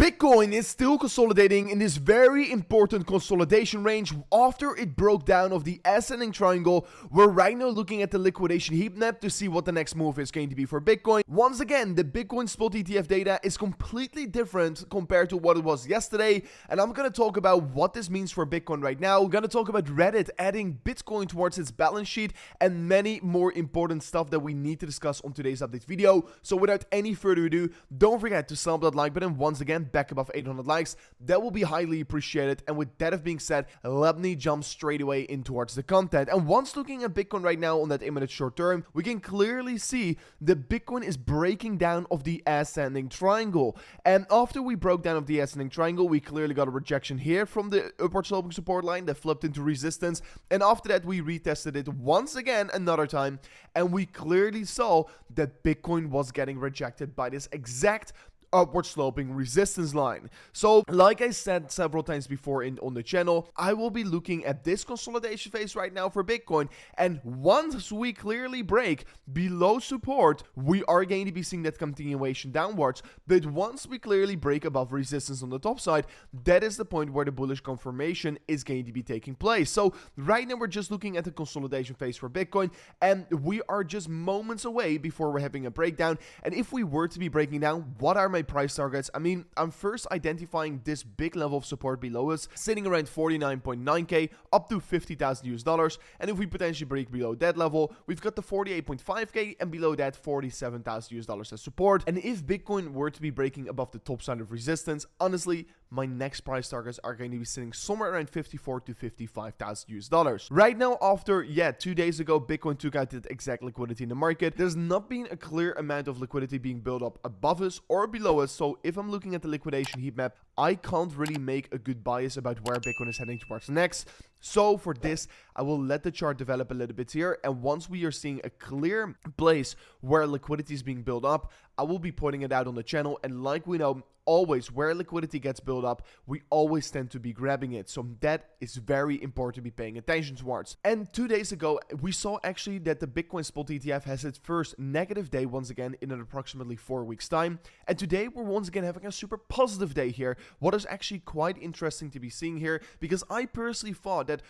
Bitcoin is still consolidating in this very important consolidation range after it broke down of the ascending triangle. We're right now looking at the liquidation heat map to see what the next move is going to be for Bitcoin. Once again, the Bitcoin spot ETF data is completely different compared to what it was yesterday, and I'm going to talk about what this means for Bitcoin right now. We're going to talk about Reddit adding Bitcoin towards its balance sheet and many more important stuff that we need to discuss on today's update video. So without any further ado, don't forget to slam that like button once again, back above 800 likes. That will be highly appreciated. And with that being said, let me jump straight away in towards the content. And once looking at Bitcoin right now on that 8-minute short term, we can clearly see that Bitcoin is breaking down of the ascending triangle. And after we broke down of the ascending triangle, we clearly got a rejection here from the upward sloping support line that flipped into resistance. And after that, we retested it once again another time, and we clearly saw that Bitcoin was getting rejected by this exact upward sloping resistance line. So like I said several times before on the channel, I will be looking at this consolidation phase right now for Bitcoin, and once we clearly break below support, we are going to be seeing that continuation downwards. But once we clearly break above resistance on the top side, that is the point where the bullish confirmation is going to be taking place. So right now we're just looking at the consolidation phase for Bitcoin, and we are just moments away before we're having a breakdown. And if we were to be breaking down, what are my price targets? I mean, I'm first identifying this big level of support below us, sitting around 49.9k up to $50,000. And if we potentially break below that level, we've got the 48.5k, and below that $47,000 as support. And if Bitcoin were to be breaking above the top side of resistance, honestly, my next price targets are going to be sitting somewhere around $54,000 to $55,000. Right now, after 2 days ago, Bitcoin took out that exact liquidity in the market. There's not been a clear amount of liquidity being built up above us or below us. So if I'm looking at the liquidation heat map, I can't really make a good bias about where Bitcoin is heading towards next. So for this, I will let the chart develop a little bit here. And once we are seeing a clear place where liquidity is being built up, I will be pointing it out on the channel. And like we know, always where liquidity gets built up, we always tend to be grabbing it. So that is very important to be paying attention towards. And 2 days ago, we saw actually that the Bitcoin spot ETF has its first negative day once again in an approximately 4 weeks time. And today we're once again having a super positive day here. What is actually quite interesting to be seeing here, because I personally thought that,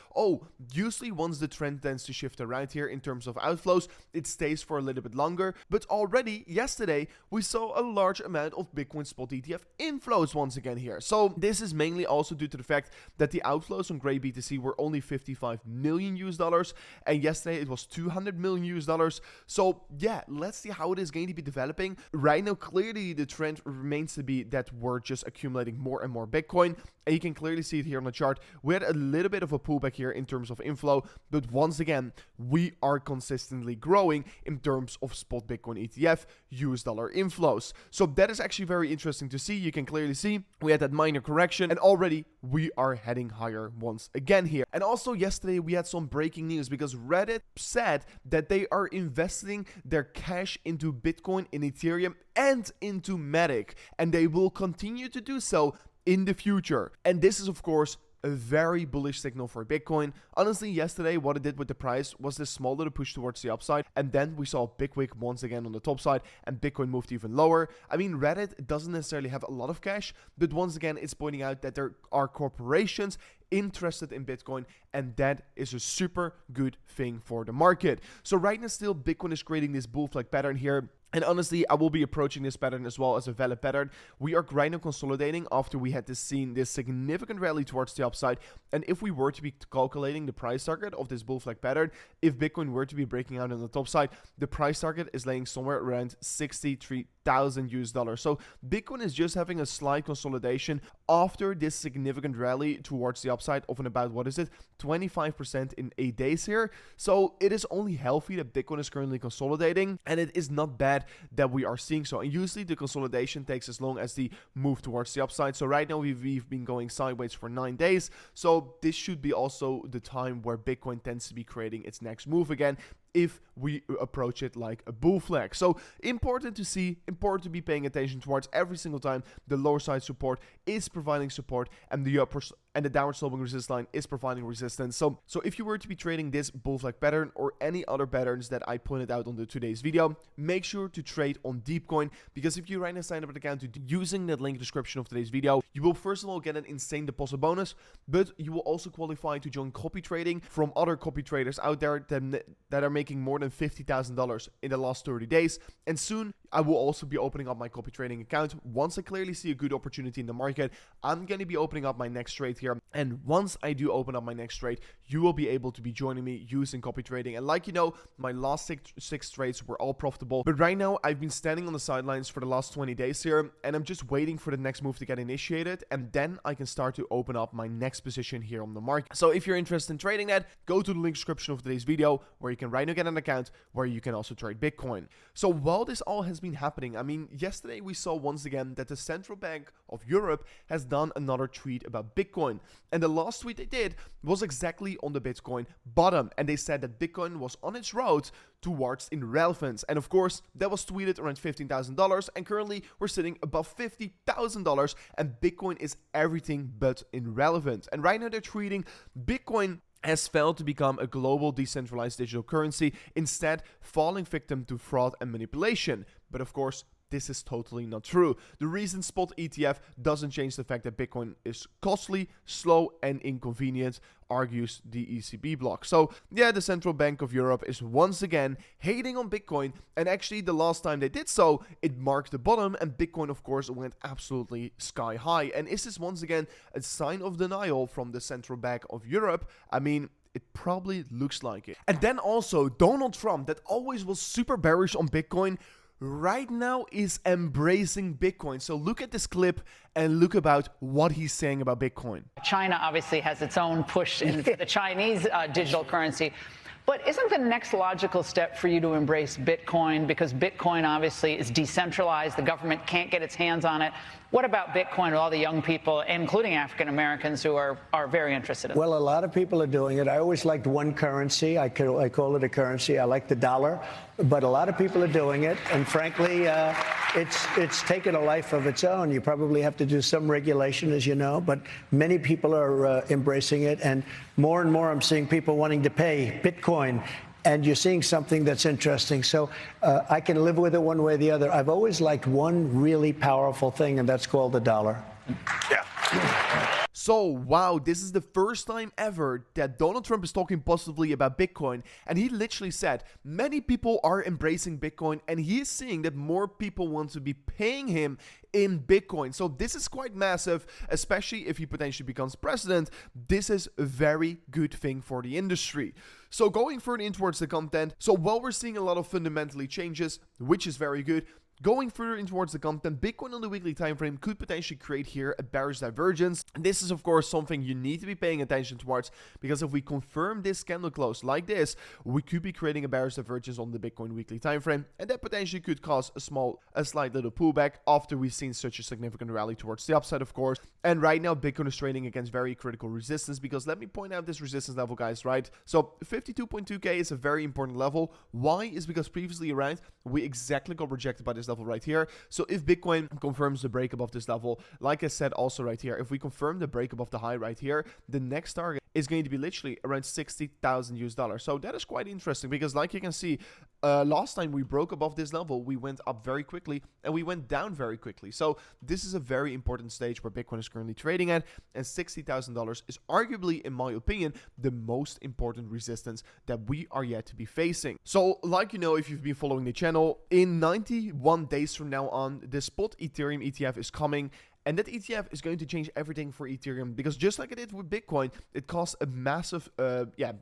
usually once the trend tends to shift around here in terms of outflows, it stays for a little bit longer. But already yesterday, we saw a large amount of Bitcoin spot ETF inflows once again here. So this is mainly also due to the fact that the outflows on gray BTC were only $55 million, and yesterday it was $200 million. So yeah, let's see how it is going to be developing. Right now, clearly the trend remains to be that we're just accumulating more and more Bitcoin, and you can clearly see it here on the chart. We had a little bit of a pullback here in terms of inflow, but once again, we are consistently growing in terms of spot Bitcoin ETF US dollar inflows. So that is actually very interesting to see. You can clearly see we had that minor correction, and already we are heading higher once again here. And also yesterday we had some breaking news, because Reddit said that they are investing their cash into Bitcoin, in Ethereum, and into Matic, and they will continue to do so in the future. And this is of course a very bullish signal for Bitcoin. Honestly, yesterday what it did with the price was this small little push towards the upside, and then we saw a big wick once again on the top side, and Bitcoin moved even lower. I mean, Reddit doesn't necessarily have a lot of cash, but once again it's pointing out that there are corporations interested in Bitcoin, and that is a super good thing for the market. So right now still Bitcoin is creating this bull flag pattern here. And honestly, I will be approaching this pattern as well as a valid pattern. We are right now consolidating after we had seen this significant rally towards the upside. And if we were to be calculating the price target of this bull flag pattern, if Bitcoin were to be breaking out on the top side, the price target is laying somewhere around $63,000. So Bitcoin is just having a slight consolidation after this significant rally towards the upside of about, 25% in 8 days here. So it is only healthy that Bitcoin is currently consolidating, and it is not bad that we are seeing so. And usually the consolidation takes as long as the move towards the upside. So right now we've been going sideways for 9 days. So this should be also the time where Bitcoin tends to be creating its next move again, if we approach it like a bull flag. So important to see, important to be paying attention towards every single time the lower side support is providing support and the upper and the downward sloping resistance line is providing resistance. So if you were to be trading this bull flag pattern or any other patterns that I pointed out on today's video, make sure to trade on Deepcoin, because if you right now sign up an account using that link description of today's video, you will first of all get an insane deposit bonus, but you will also qualify to join copy trading from other copy traders out there that are making more than $50,000 in the last 30 days. And soon I will also be opening up my copy trading account. Once I clearly see a good opportunity in the market, I'm going to be opening up my next trade here. And once I do open up my next trade, you will be able to be joining me using copy trading. And like you know, my last six trades were all profitable. But right now, I've been standing on the sidelines for the last 20 days here, and I'm just waiting for the next move to get initiated. And then I can start to open up my next position here on the market. So if you're interested in trading that, go to the link description of today's video, where you can right now get an account where you can also trade Bitcoin. So while this all has been happening, I mean, yesterday we saw once again that the Central Bank of Europe has done another tweet about Bitcoin. And the last tweet they did was exactly on the Bitcoin bottom. And they said that Bitcoin was on its road towards irrelevance. And of course, that was tweeted around $15,000. And currently we're sitting above $50,000. And Bitcoin is everything but irrelevant. And right now they're tweeting Bitcoin has failed to become a global decentralized digital currency, instead falling victim to fraud and manipulation. But of course, this is totally not true. The recent spot ETF doesn't change the fact that Bitcoin is costly, slow, and inconvenient, argues the ECB block. So yeah, the Central Bank of Europe is once again hating on Bitcoin, and actually the last time they did so, it marked the bottom, and Bitcoin of course went absolutely sky high. And is this once again a sign of denial from the Central Bank of Europe? I mean, it probably looks like it. And then also Donald Trump, that always was super bearish on Bitcoin, right now is embracing Bitcoin. So look at this clip and look about what he's saying about Bitcoin. China obviously has its own push in the Chinese digital currency. But isn't the next logical step for you to embrace Bitcoin? Because Bitcoin obviously is decentralized. The government can't get its hands on it. What about Bitcoin with all the young people, including African Americans, who are very interested in it? Well, a lot of people are doing it. I always liked one currency. I call it a currency. I like the dollar. But a lot of people are doing it. And frankly, it's taken a life of its own. You probably have to do some regulation, as you know. But many people are embracing it. And more I'm seeing people wanting to pay Bitcoin. And you're seeing something that's interesting. So I can live with it one way or the other. I've always liked one really powerful thing, and that's called the dollar. Yeah. So, wow, this is the first time ever that Donald Trump is talking positively about Bitcoin. And he literally said, many people are embracing Bitcoin, and he is seeing that more people want to be paying him in Bitcoin. So this is quite massive, especially if he potentially becomes president. This is a very good thing for the industry. So going further in towards the content, so while we're seeing a lot of fundamentally changes, which is very good, going further in towards the content, Bitcoin on the weekly time frame could potentially create here a bearish divergence. And this is of course something you need to be paying attention towards, because if we confirm this candle close like this, we could be creating a bearish divergence on the Bitcoin weekly time frame, and that potentially could cause a slight little pullback after we've seen such a significant rally towards the upside, of course. And right now Bitcoin is trading against very critical resistance, because let me point out this resistance level, guys, right? So 52.2k is a very important level. Why? Is because previously around we exactly got rejected by this level right here. So if Bitcoin confirms the break above this level, like I said also right here, if we confirm the break above the high right here, the next target is going to be literally around $60,000. So that is quite interesting, because like you can see, last time we broke above this level, we went up very quickly and we went down very quickly. So this is a very important stage where Bitcoin is currently trading at, and $60,000 is arguably, in my opinion, the most important resistance that we are yet to be facing. So like you know, if you've been following the channel, in 91 days from now on, the spot Ethereum ETF is coming. And that ETF is going to change everything for Ethereum, because just like it did with Bitcoin, it caused a massive,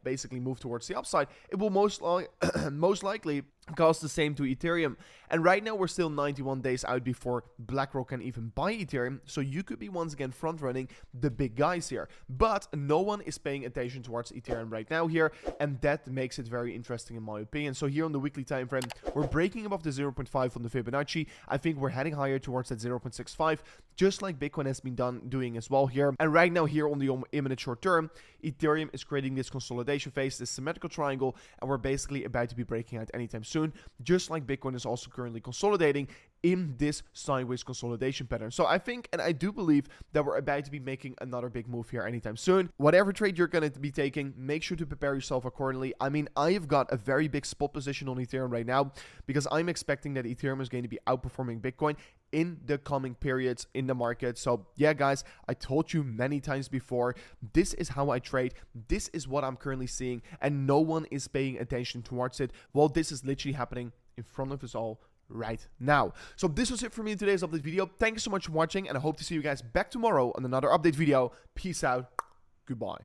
basically move towards the upside. It will most likely Costs the same to Ethereum. And right now we're still 91 days out before BlackRock can even buy Ethereum, so you could be once again front running the big guys here. But no one is paying attention towards Ethereum right now here, and that makes it very interesting in my opinion. So here on the weekly time frame, we're breaking above the 0.5 on the Fibonacci. I think we're heading higher towards that 0.65, just like Bitcoin has been doing as well here. And right now here on the imminent short term, Ethereum is creating this consolidation phase, this symmetrical triangle, and we're basically about to be breaking out anytime soon, just like Bitcoin is also currently consolidating in this sideways consolidation pattern. So I think, and I do believe, that we're about to be making another big move here anytime soon. Whatever trade you're going to be taking, make sure to prepare yourself accordingly. I mean, I've got a very big spot position on Ethereum right now because I'm expecting that Ethereum is going to be outperforming Bitcoin in the coming periods in the market. So yeah, guys, I told you many times before, this is how I trade. This is what I'm currently seeing, and no one is paying attention towards it. Well, this is literally happening in front of us all right now. So this was it for me in today's update video. Thank you so much for watching, and I hope to see you guys back tomorrow on another update video. Peace out. Goodbye.